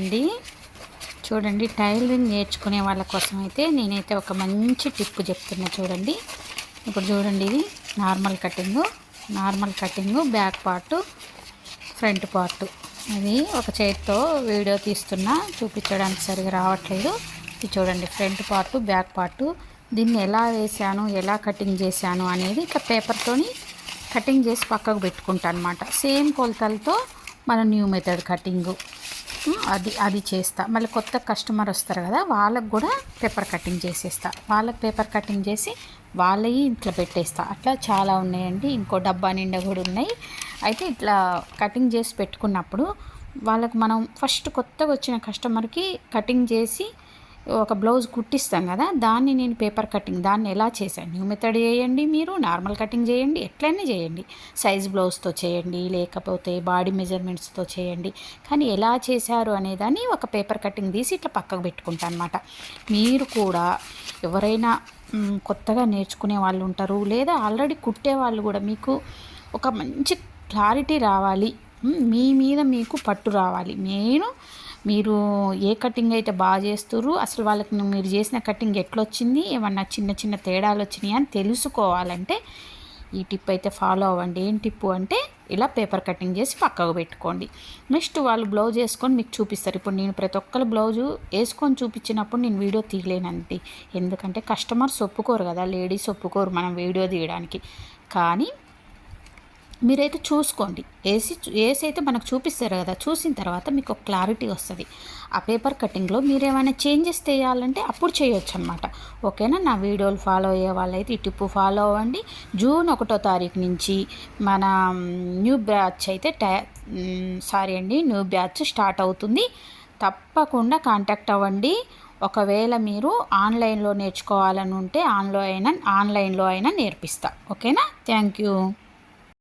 అండి చూడండి, టైలరింగ్ నేర్చుకునే వాళ్ళ కోసం అయితే నేనైతే ఒక మంచి టిప్ చెప్తున్నా చూడండి. ఇప్పుడు చూడండి, ఇది normal cutting back part front part. ఇది ఒక చేతితో వీడియో తీస్తున్నా, చూపించడానికి సరిగా రావట్లేదు. ఇది చూడండి, ఫ్రంట్ పార్ట్ బ్యాక్ పార్ట్. దీన్ని ఎలా వేసాను, ఎలా కటింగ్ చేశాను అనేది ఇక పేపర్తోని కటింగ్ చేసి పక్కకు పెట్టుకుంటా అనమాట. సేమ్ కొలతలతో మన న్యూ మెథడ్ కటింగు అది చేస్తా. మళ్ళీ కొత్త కస్టమర్ వస్తారు కదా, వాళ్ళకు కూడా పేపర్ కటింగ్ చేసేస్తా. వాళ్ళకి పేపర్ కటింగ్ చేసి వాళ్ళవి ఇంట్లో పెట్టేస్తా. అట్లా చాలా ఉన్నాయండి, ఇంకో డబ్బా నిండా కూడా ఉన్నాయి. అయితే ఇట్లా కటింగ్ చేసి పెట్టుకున్నప్పుడు వాళ్ళకు మనం ఫస్ట్ కొత్తగా వచ్చిన కస్టమర్కి కటింగ్ చేసి ఒక బ్లౌజ్ కుట్టిస్తాం కదా, దాన్ని నేను పేపర్ కటింగ్ దాన్ని ఎలా చేశాను, న్యూ మెథడ్ చేయండి, మీరు నార్మల్ కటింగ్ చేయండి, ఎట్లయినా చేయండి, సైజ్ బ్లౌజ్తో చేయండి, లేకపోతే బాడీ మెజర్మెంట్స్తో చేయండి, కానీ ఎలా చేశారు అనేదాన్ని ఒక పేపర్ కటింగ్ తీసి ఇట్లా పక్కకు పెట్టుకుంటాను అనమాట. మీరు కూడా ఎవరైనా కొత్తగా నేర్చుకునే వాళ్ళు ఉంటారు, లేదా ఆల్రెడీ కుట్టే వాళ్ళు కూడా మీకు ఒక మంచి క్లారిటీ రావాలి, మీ మీద మీకు పట్టు రావాలి. మీరు ఏ కటింగ్ అయితే బాగా చేస్తుర్రు, అసలు వాళ్ళకి మీరు చేసిన కటింగ్ ఎట్లొచ్చింది, ఏమన్నా చిన్న చిన్న తేడాలు వచ్చినాయి అని తెలుసుకోవాలంటే ఈ టిప్ అయితే ఫాలో అవ్వండి. ఏం టిప్పు అంటే, ఇలా పేపర్ కటింగ్ చేసి పక్కకు పెట్టుకోండి. నెక్స్ట్ వాళ్ళు బ్లౌజ్ వేసుకొని మీకు చూపిస్తారు. ఇప్పుడు నేను ప్రతి ఒక్కరు బ్లౌజు వేసుకొని చూపించినప్పుడు నేను వీడియో తీయలేనండి, ఎందుకంటే కస్టమర్స్ ఒప్పుకోరు కదా, లేడీస్ ఒప్పుకోరు మనం వీడియో తీయడానికి. కానీ మీరైతే చూసుకోండి, వేసి అయితే మనకు చూపిస్తారు కదా, చూసిన తర్వాత మీకు ఒక క్లారిటీ వస్తుంది. ఆ పేపర్ కటింగ్లో మీరు ఏమైనా చేంజెస్ చేయాలంటే అప్పుడు చేయొచ్చు అనమాట. ఓకేనా? నా వీడియోలు ఫాలో అయ్యే వాళ్ళైతే ఈ టిప్పు ఫాలో అవ్వండి. జూన్ 1వ తారీఖు నుంచి మన న్యూ బ్యాచ్ అయితే న్యూ బ్యాచ్ స్టార్ట్ అవుతుంది. తప్పకుండా కాంటాక్ట్ అవ్వండి. ఒకవేళ మీరు ఆన్లైన్లో నేర్చుకోవాలని ఉంటే ఆన్లైన్లో అయినా నేర్పిస్తా. ఓకేనా? Thank you.